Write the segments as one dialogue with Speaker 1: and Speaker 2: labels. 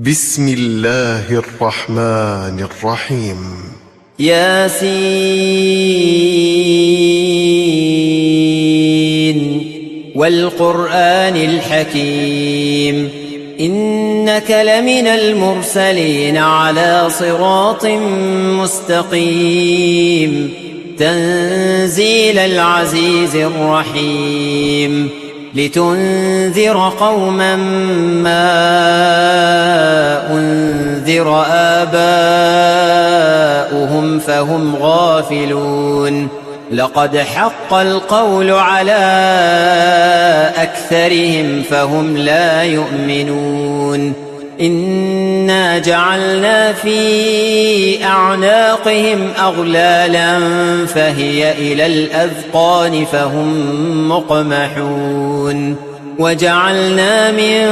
Speaker 1: بسم الله الرحمن الرحيم.
Speaker 2: ياسين والقرآن الحكيم إنك لمن المرسلين على صراط مستقيم تنزيل العزيز الرحيم لتنذر قوما ما أنذر آباؤهم فهم غافلون لقد حق القول على أكثرهم فهم لا يؤمنون إنا جعلنا في أعناقهم أغلالا فهي إلى الأذقان فهم مقمحون وجعلنا من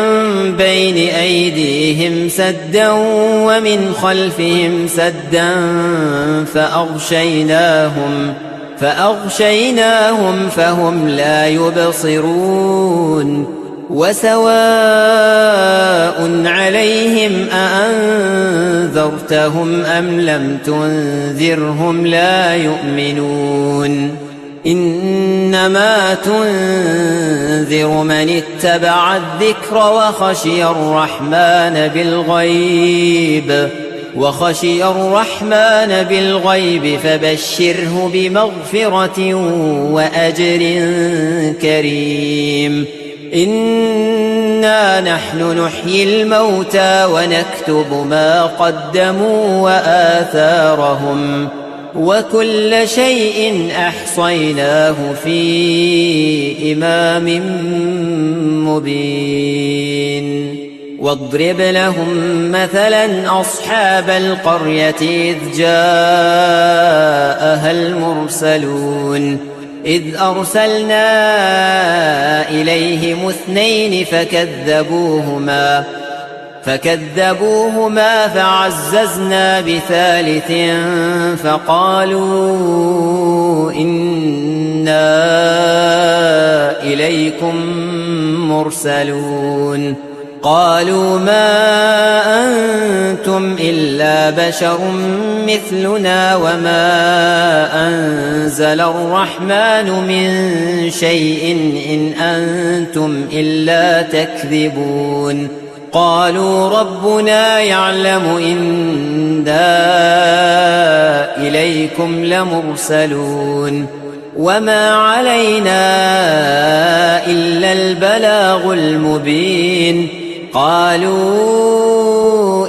Speaker 2: بين أيديهم سدا ومن خلفهم سدا فأغشيناهم فهم لا يبصرون وسواء عليهم أأنذرتهم أم لم تنذرهم لا يؤمنون إنما تنذر من اتبع الذكر وخشي الرحمن بالغيب فبشره بمغفرة وأجر كريم إنا نحن نحيي الموتى ونكتب ما قدموا وآثارهم وكل شيء أحصيناه في إمام مبين واضرب لهم مثلا أصحاب القرية إذ جاءها المرسلون إذ أرسلنا إليهم 2 فكذبوهما فعززنا بثالث فقالوا إنا إليكم مرسلون قالوا ما أنتم إلا بشر مثلنا وما أنزل الرحمن من شيء إن أنتم إلا تكذبون قالوا ربنا يعلم إنا إليكم لمرسلون وما علينا إلا البلاغ المبين قالوا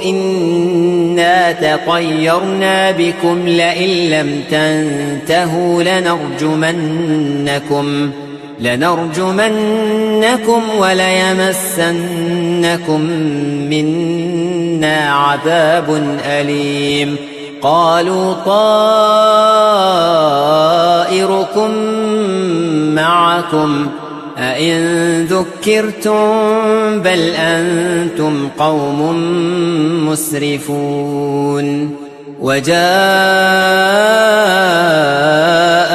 Speaker 2: إنا تطيرنا بكم لئن لم تنتهوا لنرجمنكم وليمسنكم منا عذاب أليم قالوا طائركم معكم أئن ذكرتم بل أنتم قوم مسرفون وجاء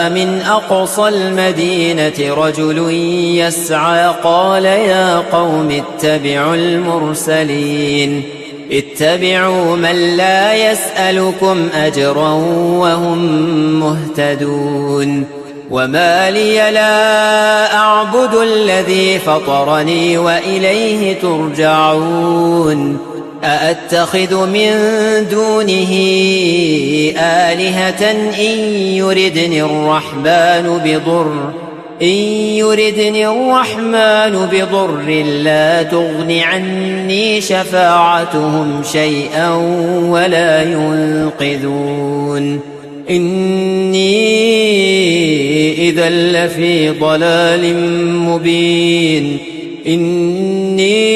Speaker 2: من أقصى المدينة رجل يسعى قال يا قوم اتبعوا من لا يسألكم أجرا وهم مهتدون وما لي لا أعبد الذي فطرني وإليه ترجعون أأتخذ من دونه آلهة إن يردني الرحمن بضر لا تغن عني شفاعتهم شيئا ولا ينقذون إني إذا لفي ضلال مبين إني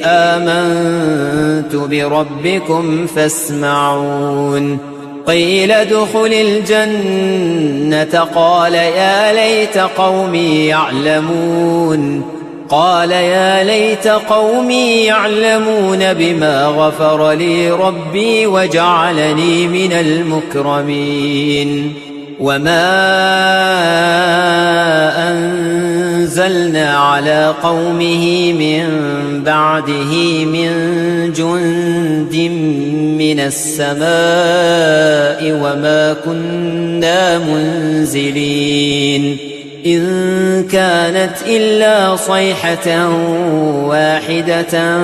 Speaker 2: آمنت بربكم فاسمعون قيل ادخل الجنة قال يا ليت قومي يعلمون بما غفر لي ربي وجعلني من المكرمين وما أنزلنا على قومه من بعده من جند من السماء وما كنا منزلين إن كانت إلا صيحة واحدة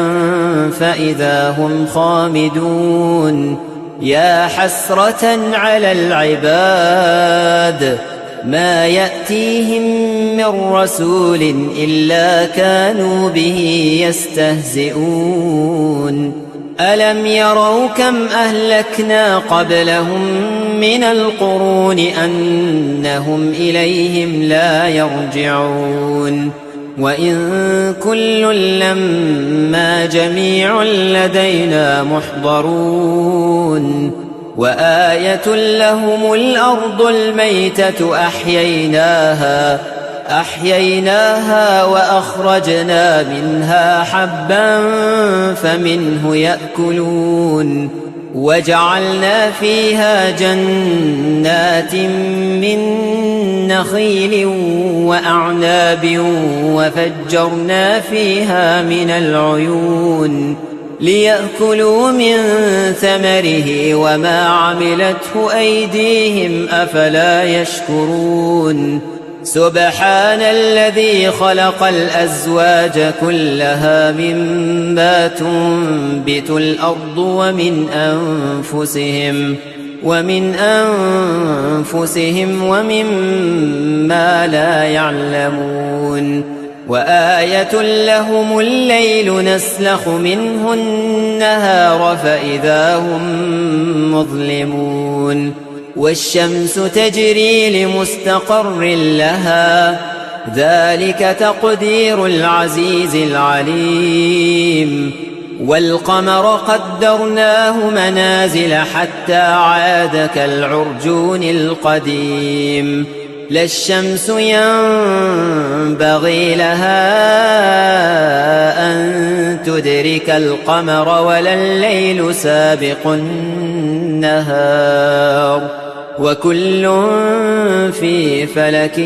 Speaker 2: فإذا هم خامدون يا حسرة على العباد ما يأتيهم من رسول إلا كانوا به يستهزئون ألم يروا كم أهلكنا قبلهم من القرون أنهم إليهم لا يرجعون وإن كل لما جميع لدينا محضرون وآية لهم الأرض الميتة أحييناها وأخرجنا منها حبا فمنه يأكلون وجعلنا فيها جنات من نخيل وأعناب وفجرنا فيها من العيون ليأكلوا من ثمره وما عملته أيديهم أفلا يشكرون سبحان الذي خلق الأزواج كلها مما تنبت الأرض ومن أنفسهم ومما لا يعلمون وآية لهم الليل نسلخ منه النهار فإذا هم مظلمون والشمس تجري لمستقر لها ذلك تقدير العزيز العليم والقمر قدرناه منازل حتى عاد كالعرجون القديم لا الشمس ينبغي لها أن تدرك القمر ولا الليل سابق النهار وكل في فلك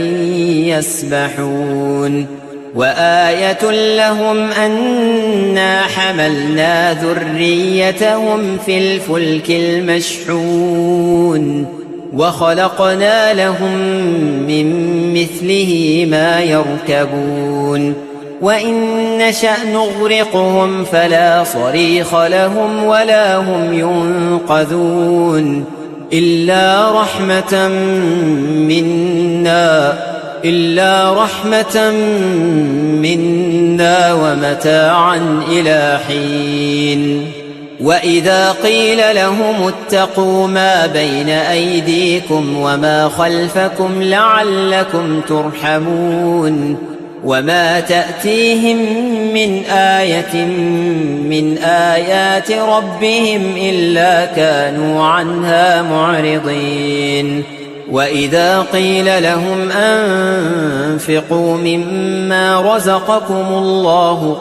Speaker 2: يسبحون وآية لهم أنا حملنا ذريتهم في الفلك المشحون وخلقنا لهم من مثله ما يركبون وإن نشأ نغرقهم فلا صريخ لهم ولا هم ينقذون إلا رحمة منا ومتاعا إلى حين وإذا قيل لهم اتقوا ما بين أيديكم وما خلفكم لعلكم ترحمون وما تأتيهم من آية من آيات ربهم إلا كانوا عنها معرضين وإذا قيل لهم أنفقوا مما رزقكم الله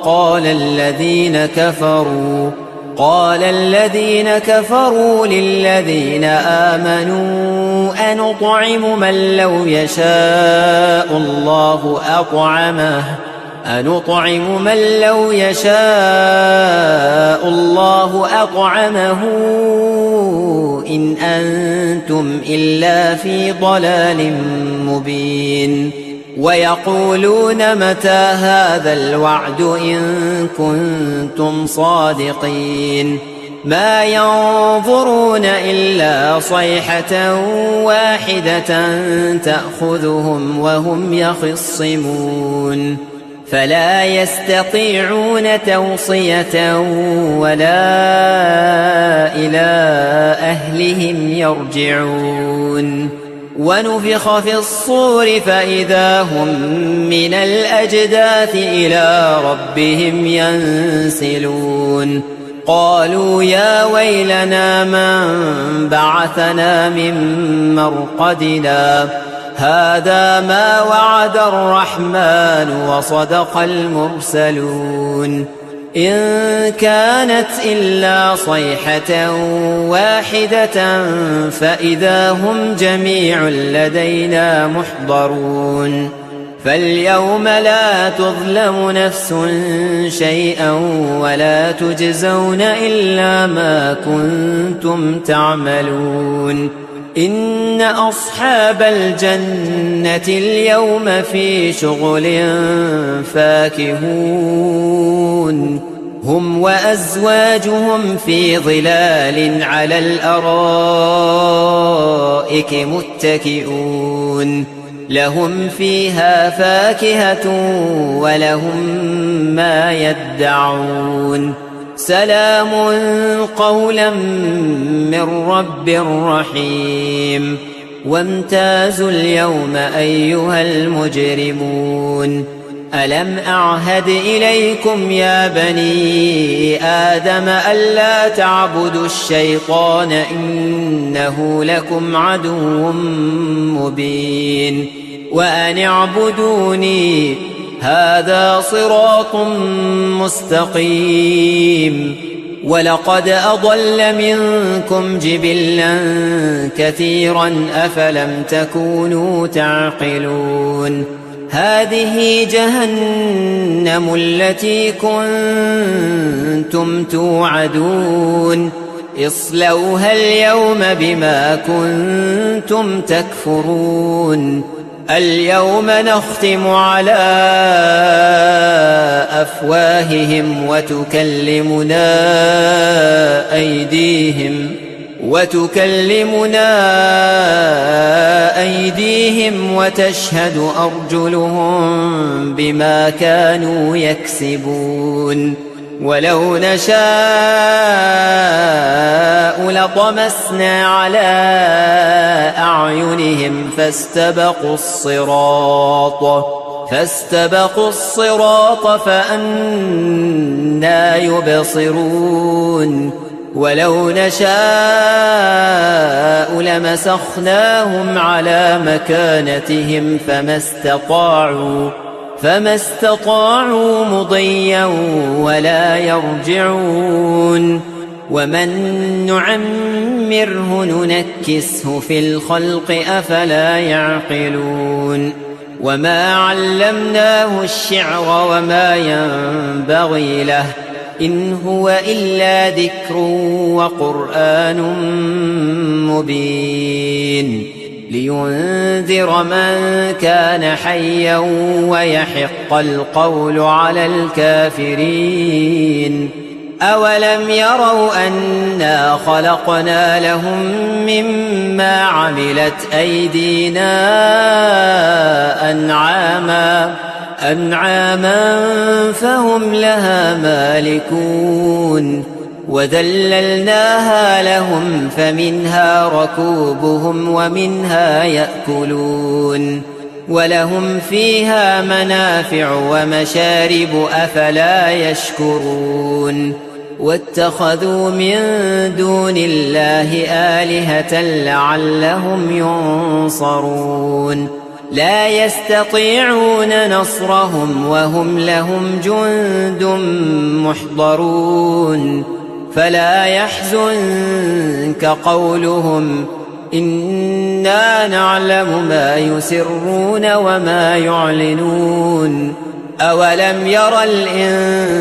Speaker 2: قال الذين كفروا للذين آمنوا أنطعم من لو يشاء الله أطعمه إن أنتم إلا في ضلال مبين ويقولون متى هذا الوعد إن كنتم صادقين ما ينظرون إلا صيحة واحدة تأخذهم وهم يخصمون فلا يستطيعون توصية ولا إلى أهلهم يرجعون ونفخ في الصور فإذا هم من الأجداث إلى ربهم ينسلون قالوا يا ويلنا من بعثنا من مرقدنا هذا ما وعد الرحمن وصدق المرسلون إن كانت إلا صيحة واحدة فإذا هم جميع لدينا محضرون فاليوم لا تظلم نفس شيئا ولا تجزون إلا ما كنتم تعملون إن أصحاب الجنة اليوم في شغل فاكهون هم وأزواجهم في ظلال على الأرائك متكئون لهم فيها فاكهة ولهم ما يدعون سلام قولا من رب رحيم وامتازوا اليوم أيها المجرمون ألم أعهد إليكم يا بني آدم ألا تعبدوا الشيطان إنه لكم عدو مبين وأن اعبدوني هذا صراط مستقيم ولقد أضل منكم جبلا كثيرا أفلم تكونوا تعقلون هذه جهنم التي كنتم توعدون اصلوها اليوم بما كنتم تكفرون اليوم نختم على أفواههم وتكلمنا أيديهم وتشهد أرجلهم بما كانوا يكسبون ولو نشاء لطمسنا على أعينهم فاستبقوا الصراط فأنى يبصرون ولو نشاء لمسخناهم على مكانتهم فما استطاعوا مضيا ولا يرجعون ومن نعمره ننكسه في الخلق أفلا يعقلون وما علمناه الشعر وما ينبغي له إن هو إلا ذكر وقرآن مبين لينذر من كان حيا ويحق القول على الكافرين أولم يروا أنا خلقنا لهم مما عملت أيدينا أنعاما فهم لها مالكون وذللناها لهم فمنها ركوبهم ومنها يأكلون ولهم فيها منافع ومشارب أفلا يشكرون واتخذوا من دون الله آلهة لعلهم ينصرون لا يستطيعون نصرهم وهم لهم جند محضرون فلا يحزنك قولهم إنا نعلم ما يسرون وما يعلنون أولم ير الإنسان